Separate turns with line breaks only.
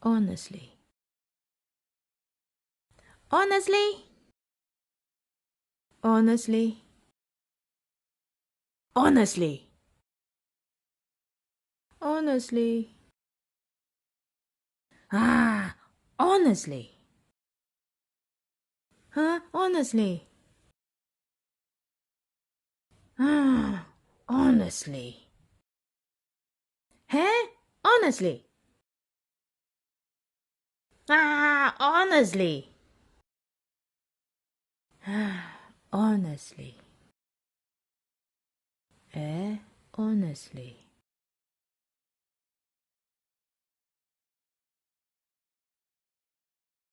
Honestly. Honestly. Honestly. Honestly. Honestly. Honestly. Huh? Honestly. Honestly. Huh? Honestly. Honestly. Honestly. Honestly.